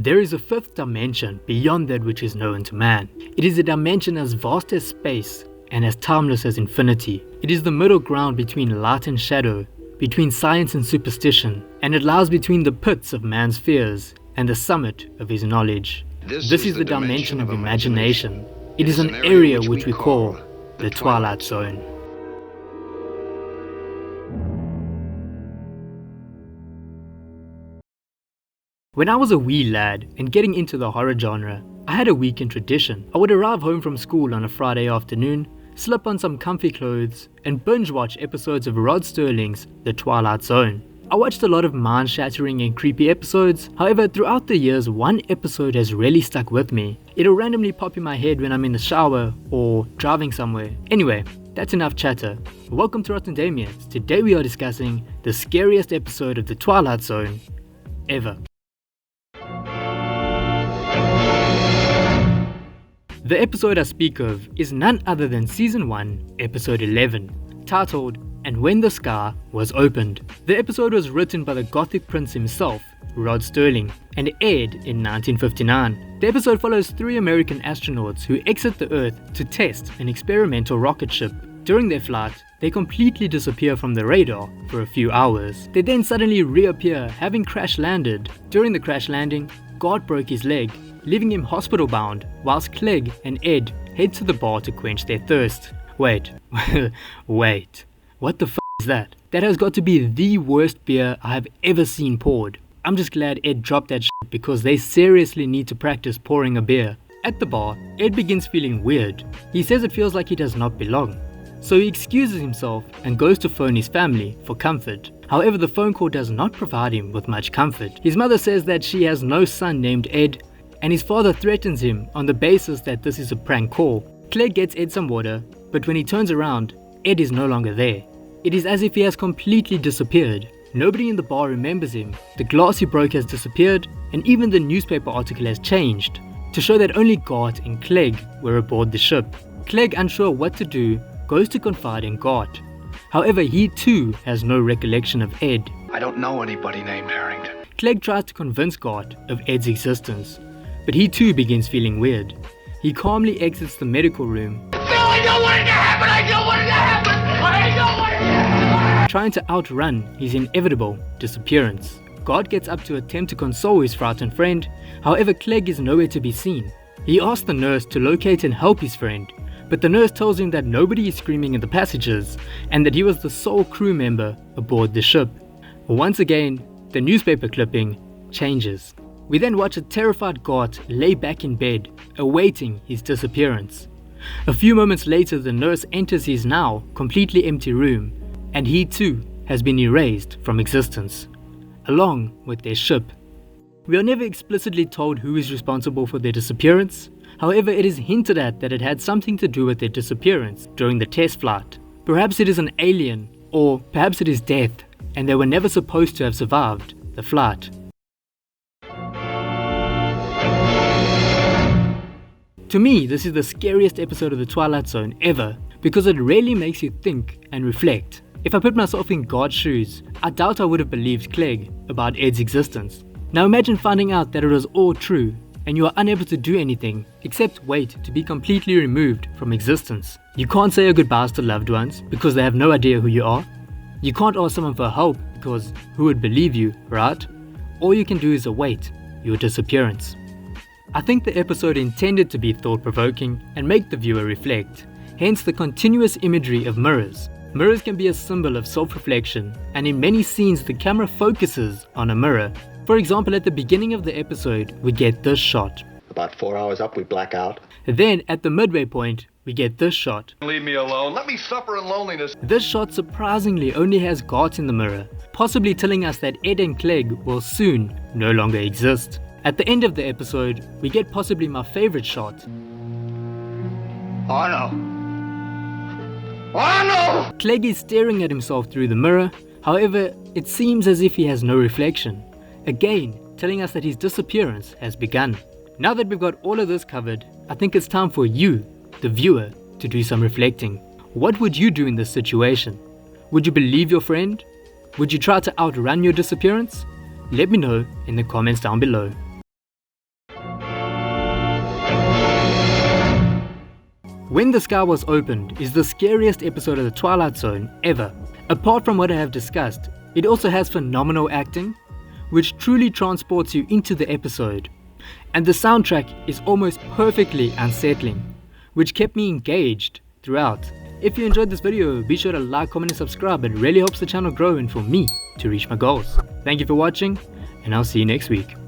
There is a fifth dimension beyond that which is known to man. It is a dimension as vast as space and as timeless as infinity. It is the middle ground between light and shadow, between science and superstition, and it lies between the pits of man's fears and the summit of his knowledge. This is the dimension of imagination. It is an area which we call the Twilight Zone. When I was a wee lad and getting into the horror genre, I had a weekend tradition. I would arrive home from school on a Friday afternoon, slip on some comfy clothes, and binge watch episodes of Rod Stirling's The Twilight Zone. I watched a lot of mind-shattering and creepy episodes. However, throughout the years, one episode has really stuck with me. It'll randomly pop in my head when I'm in the shower or driving somewhere. Anyway, that's enough chatter. Welcome to Rotten Damians. Today we are discussing the scariest episode of The Twilight Zone ever. The episode I speak of is none other than Season 1, Episode 11, titled And When the Sky Was Opened. The episode was written by the Gothic Prince himself, Rod Stirling, and aired in 1959. The episode follows 3 American astronauts who exit the Earth to test an experimental rocket ship. During their flight, they completely disappear from the radar for a few hours. They then suddenly reappear, having crash landed. During the crash landing, God broke his leg, leaving him hospital bound, whilst Clegg and Ed head to the bar to quench their thirst. Wait, what the f is that? That has got to be the worst beer I have ever seen poured. I'm just glad Ed dropped that shit because they seriously need to practice pouring a beer. At the bar, Ed begins feeling weird. He says it feels like he does not belong. So he excuses himself and goes to phone his family for comfort. However, the phone call does not provide him with much comfort. His mother says that she has no son named Ed, and his father threatens him on the basis that this is a prank call. Clegg gets Ed some water, but when he turns around, Ed is no longer there. It is as if he has completely disappeared. Nobody in the bar remembers him, the glass he broke has disappeared, and even the newspaper article has changed, to show that only Gart and Clegg were aboard the ship. Clegg, unsure what to do, goes to confide in Gart. However, he too has no recollection of Ed. I don't know anybody named Harrington. Clegg tries to convince Gart of Ed's existence, but he too begins feeling weird. He calmly exits the medical room, trying to outrun his inevitable disappearance. Gart gets up to attempt to console his frightened friend. However, Clegg is nowhere to be seen. He asks the nurse to locate and help his friend, but the nurse tells him that nobody is screaming in the passages and that he was the sole crew member aboard the ship. Once again, the newspaper clipping changes. We then watch a terrified Gart lay back in bed, awaiting his disappearance. A few moments later, the nurse enters his now completely empty room, and he too has been erased from existence, along with their ship. We are never explicitly told who is responsible for their disappearance. However, it is hinted at that it had something to do with their disappearance during the test flight. Perhaps it is an alien, or perhaps it is death, and they were never supposed to have survived the flight. To me, this is the scariest episode of The Twilight Zone ever, because it really makes you think and reflect. If I put myself in God's shoes, I doubt I would have believed Clegg about Ed's existence. Now imagine finding out that it was all true, and you are unable to do anything except wait to be completely removed from existence. You can't say your goodbyes to loved ones because they have no idea who you are. You can't ask someone for help because who would believe you, right? All you can do is await your disappearance. I think the episode intended to be thought-provoking and make the viewer reflect, hence the continuous imagery of mirrors. Mirrors can be a symbol of self-reflection, and in many scenes the camera focuses on a mirror. For example, at the beginning of the episode, we get this shot. About 4 hours up, we black out. Then, at the midway point, we get this shot. Leave me alone. Let me suffer in loneliness. This shot surprisingly only has Gart in the mirror, possibly telling us that Ed and Clegg will soon no longer exist. At the end of the episode, we get possibly my favorite shot. Oh no. Oh no! Clegg is staring at himself through the mirror. However, it seems as if he has no reflection, again telling us that his disappearance has begun. Now that we've got all of this covered, I think it's time for you, the viewer, to do some reflecting. What would you do in this situation? Would you believe your friend? Would you try to outrun your disappearance? Let me know in the comments down below. When the Sky Was Opened is the scariest episode of the Twilight Zone ever. Apart from what I have discussed, it also has phenomenal acting, which truly transports you into the episode. And the soundtrack is almost perfectly unsettling, which kept me engaged throughout. If you enjoyed this video, be sure to like, comment and subscribe. It really helps the channel grow and for me to reach my goals. Thank you for watching, and I'll see you next week.